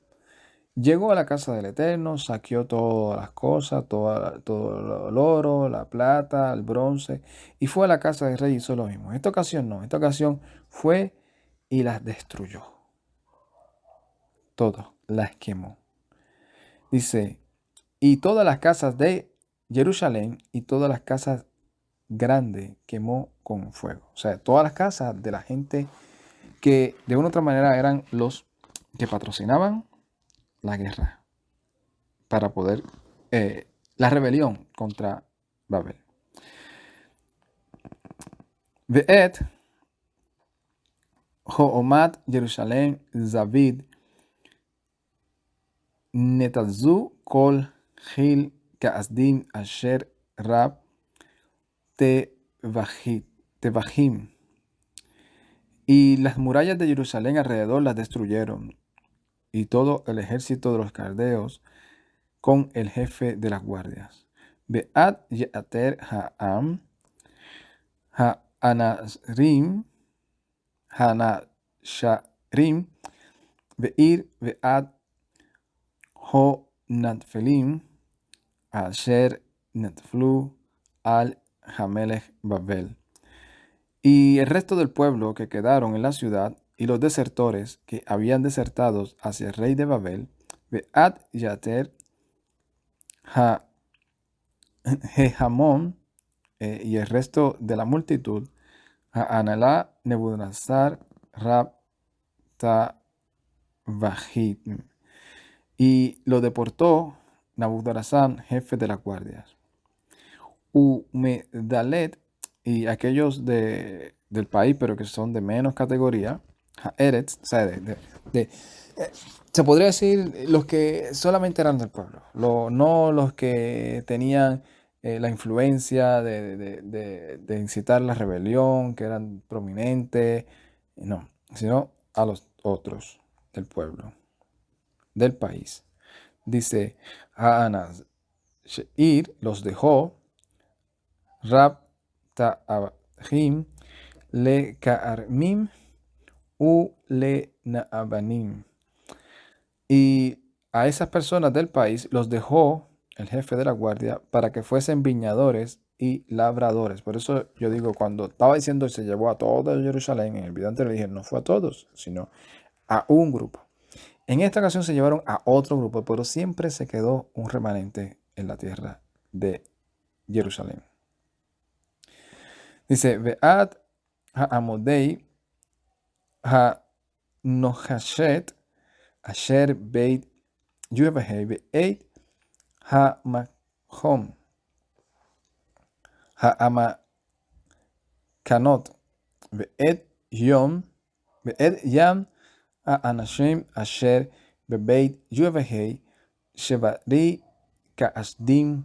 Llegó a la casa del Eterno, saqueó todas las cosas, todo el oro, la plata, el bronce, y fue a la casa del rey y hizo lo mismo. En esta ocasión no, en esta ocasión fue y las destruyó. Todo, las quemó. Dice, y todas las casas de Jerusalén y todas las casas grandes quemó con fuego. O sea, todas las casas de la gente que de una u otra manera eran los que patrocinaban la guerra para poder, la rebelión contra Babel. Ve'et Ho'omat Jerusalén David Netazu Kol Gil Kaasdim Asher Rab Tevahim. Y las murallas de Jerusalén alrededor las destruyeron, y todo el ejército de los caldeos con el jefe de las guardias. Be'at Ye'ater Ha'am Ha'anasrim Hanasharim Be'ir Be'at Ho Natfelim Asher Netflu al Hamelech Babel. Y el resto del pueblo que quedaron en la ciudad y los desertores que habían desertado hacia el rey de Babel, Be'at Yater Jejamón, y el resto de la multitud, Anelá Nebuchadnezzar Rab Tavahim, y lo deportó Nabucodonosor, jefe de las guardias. Umedalet, y aquellos del país, pero que son de menos categoría, Eretz, o sea, se podría decir los que solamente eran del pueblo, no los que tenían la influencia de incitar la rebelión, que eran prominentes, no, sino a los otros del pueblo, del país. Dice, Haanas Sheir los dejó, Rab Ta'abhim le Ka'armim u le Naabanim. Y a esas personas del país los dejó el jefe de la guardia para que fuesen viñadores y labradores. Por eso yo digo, cuando estaba diciendo se llevó a todo Jerusalén, en el video anterior dije, no fue a todos, sino a un grupo. En esta ocasión se llevaron a otro grupo, pero siempre se quedó un remanente en la tierra de Jerusalén. Dice, Be'at ha'amodei ha'nohashet asher beit Yahweh be'eit ha'machom ha'amakanot be'et yam ha'anashim asher be'beit Yahweh shevari ka'asdim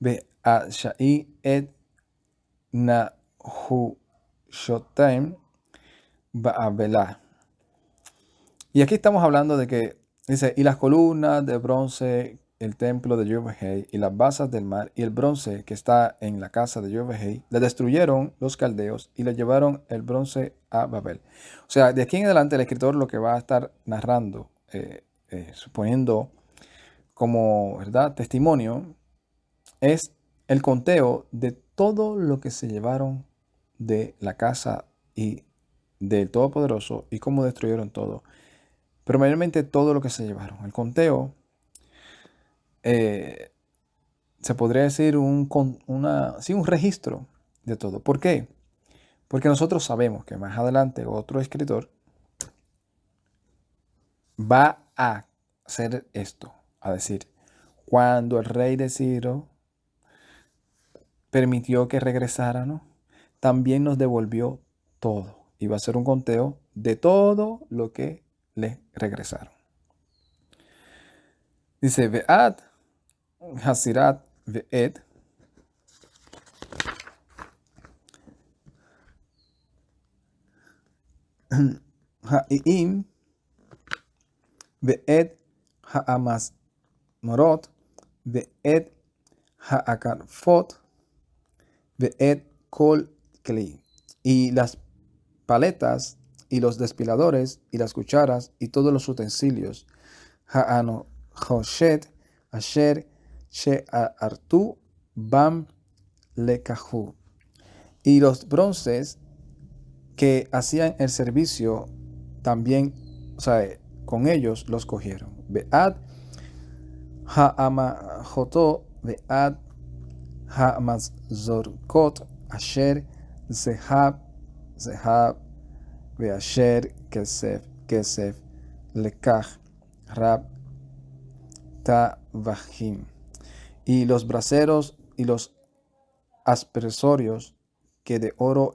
be'ashai et Nahushotem Ba'abelah. Y aquí estamos hablando de que dice, y las columnas de bronce, el templo de Yahweh, y las basas del mar, y el bronce que está en la casa de Yahweh, le destruyeron los caldeos y le llevaron el bronce a Babel. O sea, de aquí en adelante el escritor lo que va a estar narrando, suponiendo como verdad testimonio, es el conteo de todo lo que se llevaron de la casa y del Todopoderoso y cómo destruyeron todo. Pero mayormente todo lo que se llevaron. El conteo se podría decir un registro de todo. ¿Por qué? Porque nosotros sabemos que más adelante otro escritor va a hacer esto, a decir, cuando el rey de Ciro permitió que regresaran, también nos devolvió todo. Y va a ser un conteo de todo lo que le regresaron. Dice, Ve'at hasirat ve'et. Ha'im ve'et ha'amazmorot ve'et ha'akarfot ve'et kol kli. Y las paletas y los despiladores y las cucharas y todos los utensilios. Ha'anohoshet asher she'artu bam lekahu. Y los bronces que hacían el servicio también, o sea, con ellos los cogieron. Be'ad ha'amajoto ve'ad ha'mazorkot asher zehab ve'asher kesef lekach rab tavahim. Y los braseros y los aspersorios que de oro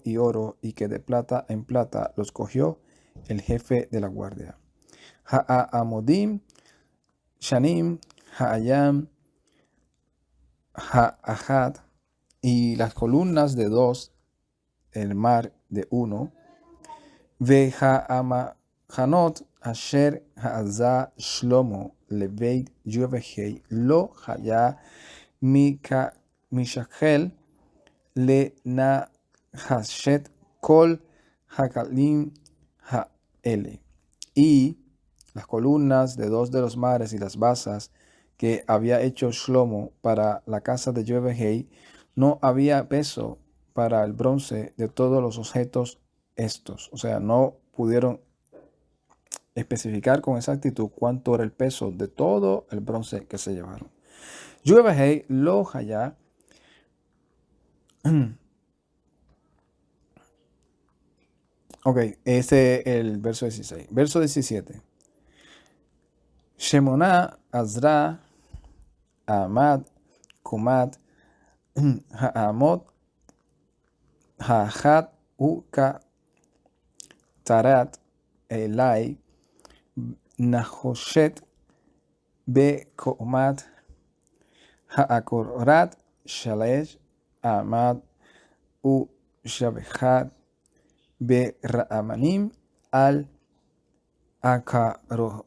y que de plata en plata los cogió el jefe de la guardia. Ha'amodim, shanim, ha'ayam, ha'ahad, y las columnas de 2, el mar de 1, ve ha'amahanot asher ha'azah shlomo lebeit yovehei lo haya mishachel le na hashet kol hakalim ha'ele. Y las columnas de 2 de los mares y las basas que había hecho Shlomo para la casa de Yovehei, no había peso para el bronce de todos los objetos estos. O sea, no pudieron especificar con exactitud cuánto era el peso de todo el bronce que se llevaron. Yovehei lo haya. Ok, ese es el verso 16. Verso 17. Shemona, Azra, Amad, Kumat, Ha'amot, Ha'achat, Uka, Tarat, Elai, Nahoshet, Be-Komat, Ha'akorat, Shalesh, Amad, Shabechat, Be-Ra'amanim, Al Akaroret,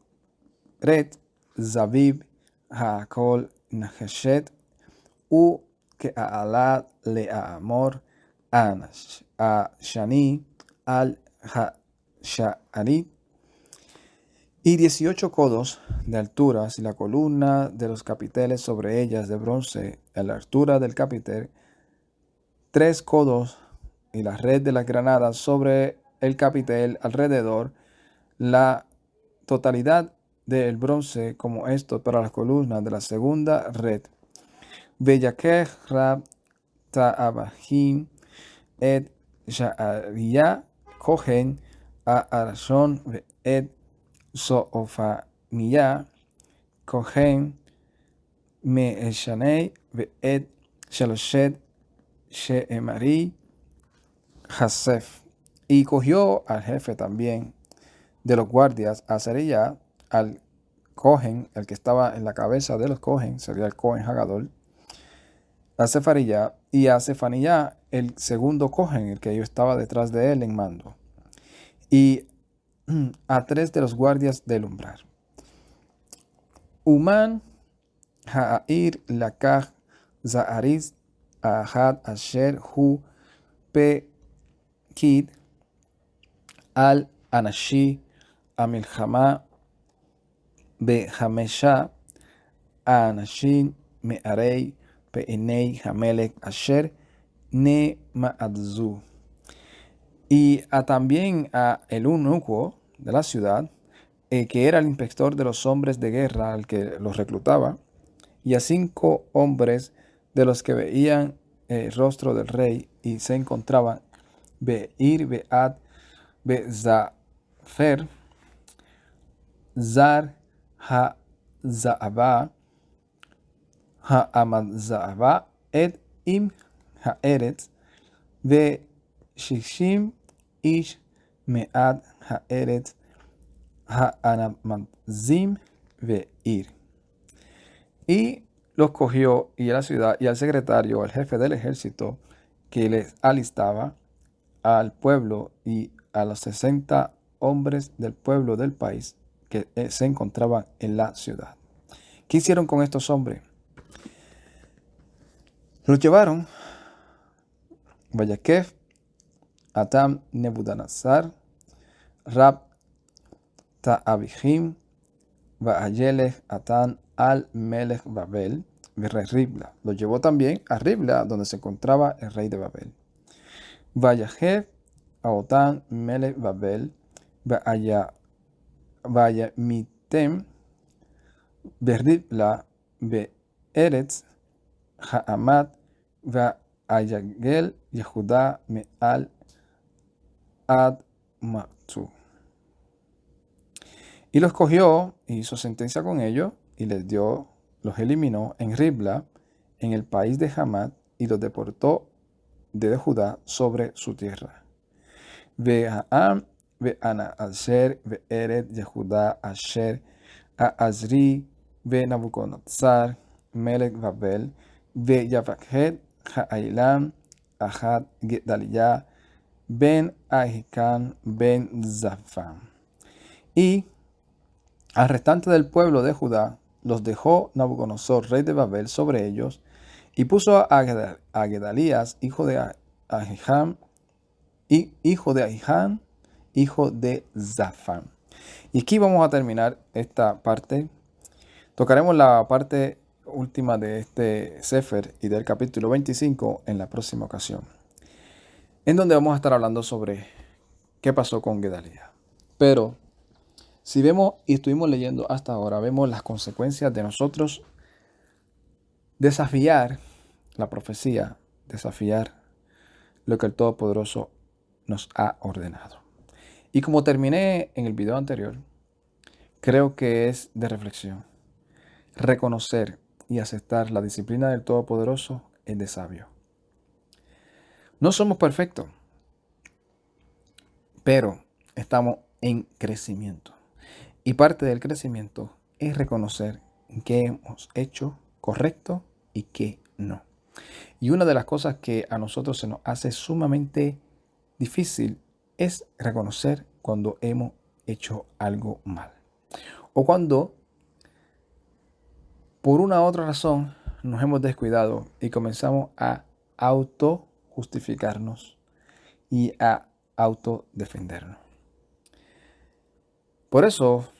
Zabib, Ha'akol, Naheshet, Ke'alat le'amor, Shani, Al Ha'sha'arit, y 18 codos de alturas, y la columna de los capiteles sobre ellas de bronce, a la altura del capitel, 3 codos, y la red de las granadas sobre el capitel alrededor, la totalidad del bronce como esto para las columnas de la segunda red. Beyakeh Rab Ta'abahim et Sha'ariya Kohen a Arashon et Soofaniya Kohen Me'eshanei et Shaloshet She'emari Hasef. Y cogió al jefe también de los guardias, a Azariya, al Cohen, el que estaba en la cabeza de los Cohen, sería el Cohen Hagadol, a Sefarilla, y a Sefanía, el segundo Cohen, el que yo estaba detrás de él en mando, y a 3 de los guardias del umbral. Uman Ha'ir Lakach Za'ariz Ahad Asher Hu Pekid Al Anashi Amilchama Behamesha Anashin Me'arei Pe'enei Hamelech Asher Ne Ma'adzu. Y también a el eunuco de la ciudad, que era el inspector de los hombres de guerra, al que los reclutaba, y a 5 hombres de los que veían el rostro del rey y se encontraban Be'ir, Be'ad, Be'zafer, Zar, Ha'za'aba, Ha'amadza'aba, et Im Ha'eretz, Shishim Ish Me'ad Ha'eretz Ha'anamadzim Ve'ir. Y los cogió y a la ciudad y al secretario, al jefe del ejército, que les alistaba al pueblo y a los 60 hombres del pueblo del país que se encontraban en la ciudad. ¿Qué hicieron con estos hombres? Los llevaron Vayakef, Atam Nebudanazar, Rab Ta'abihim, Va'ayelech, Atán al Melech Babel, rey Ribla. Lo llevó también a Ribla, donde se encontraba el rey de Babel. Vayajef, Aotán Melech Babel, Vayamitem, Berribla, Be'eretz, Ha'amat, Va'ayagel, Yehudá, Me'al, Admatu. Y los cogió y hizo sentencia con ellos y los eliminó en Ribla, en el país de Hamat, y los deportó de Judá sobre su tierra. Ve'ha'am, ve'ana asher, ve'eret, Yehudá, asher, Azri, Nabucodonosor, Melech Babel, Yavachet, Ha'ailam, Ahad, Gedaliah, Ben Ahikam, Ben Zafam. Y al restante del pueblo de Judá los dejó Nabucodonosor, rey de Babel, sobre ellos, y puso a Gedalías, hijo de Ahijam, hijo de Zafam. Y aquí vamos a terminar esta parte. Tocaremos la parte última de este Sefer y del capítulo 25 en la próxima ocasión, en donde vamos a estar hablando sobre qué pasó con Gedalías. Pero si vemos y estuvimos leyendo hasta ahora, vemos las consecuencias de nosotros desafiar la profecía, desafiar lo que el Todopoderoso nos ha ordenado. Y como terminé en el video anterior, creo que es de reflexión. Reconocer y aceptar la disciplina del Todopoderoso es de sabio. No somos perfectos, pero estamos en crecimiento. Y parte del crecimiento es reconocer qué hemos hecho correcto y qué no. Y una de las cosas que a nosotros se nos hace sumamente difícil es reconocer cuando hemos hecho algo mal. O cuando, por una u otra razón, nos hemos descuidado y comenzamos a auto-justificarnos y a autodefendernos. Por eso,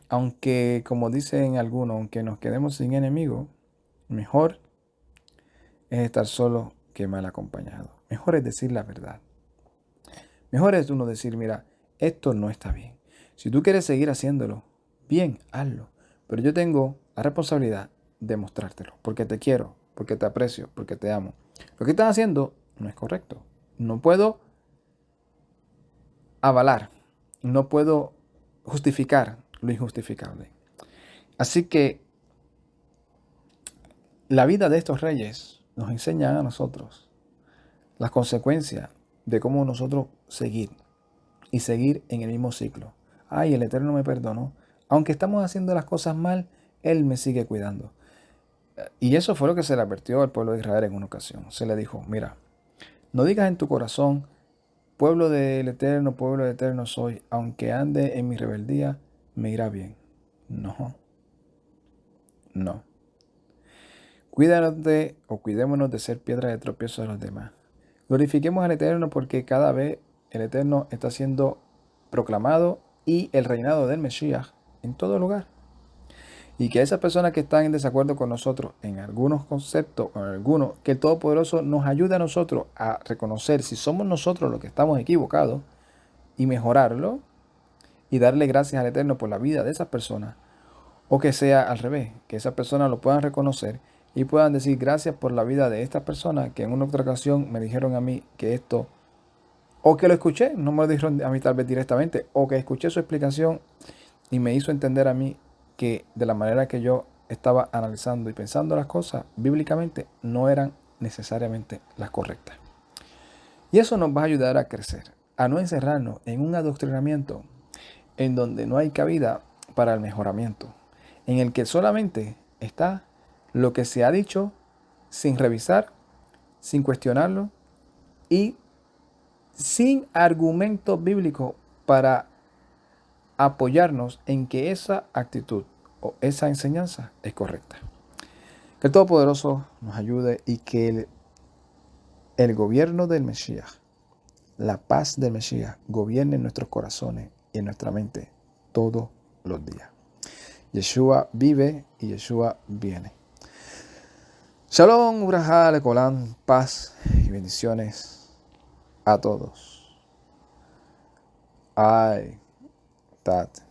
aunque, como dicen algunos, aunque nos quedemos sin enemigos, mejor es estar solo que mal acompañado. Mejor es decir la verdad. Mejor es uno decir, mira, esto no está bien. Si tú quieres seguir haciéndolo, bien, hazlo. Pero yo tengo la responsabilidad de mostrártelo, porque te quiero, porque te aprecio, porque te amo. Lo que estás haciendo no es correcto. No puedo avalar, no puedo justificar lo injustificable. Así que la vida de estos reyes nos enseña a nosotros las consecuencias de cómo nosotros seguir y seguir en el mismo ciclo. Ay, el Eterno me perdonó. Aunque estamos haciendo las cosas mal, Él me sigue cuidando. Y eso fue lo que se le advirtió al pueblo de Israel en una ocasión. Se le dijo, mira, no digas en tu corazón, pueblo del Eterno soy, aunque ande en mi rebeldía, me irá bien. No. Cuidémonos de ser piedra de tropiezo de los demás. Glorifiquemos al Eterno porque cada vez el Eterno está siendo proclamado y el reinado del Mesías en todo lugar. Y que esas personas que están en desacuerdo con nosotros en algunos conceptos o en algunos, que el Todopoderoso nos ayude a nosotros a reconocer si somos nosotros los que estamos equivocados y mejorarlo y darle gracias al Eterno por la vida de esas personas. O que sea al revés, que esas personas lo puedan reconocer y puedan decir gracias por la vida de estas personas que en una otra ocasión me dijeron a mí que esto, o que lo escuché, no me lo dijeron a mí tal vez directamente, o que escuché su explicación y me hizo entender a mí que de la manera que yo estaba analizando y pensando las cosas bíblicamente no eran necesariamente las correctas. Y eso nos va a ayudar a crecer, a no encerrarnos en un adoctrinamiento en donde no hay cabida para el mejoramiento, en el que solamente está lo que se ha dicho sin revisar, sin cuestionarlo y sin argumento bíblico para apoyarnos en que esa actitud o esa enseñanza es correcta. Que el Todopoderoso nos ayude y que el gobierno del Mesías, la paz del Mesías, gobierne en nuestros corazones y en nuestra mente todos los días. Yeshua vive y Yeshua viene. Shalom, Ubrajá, Lecolán, paz y bendiciones a todos. Ay, Tat.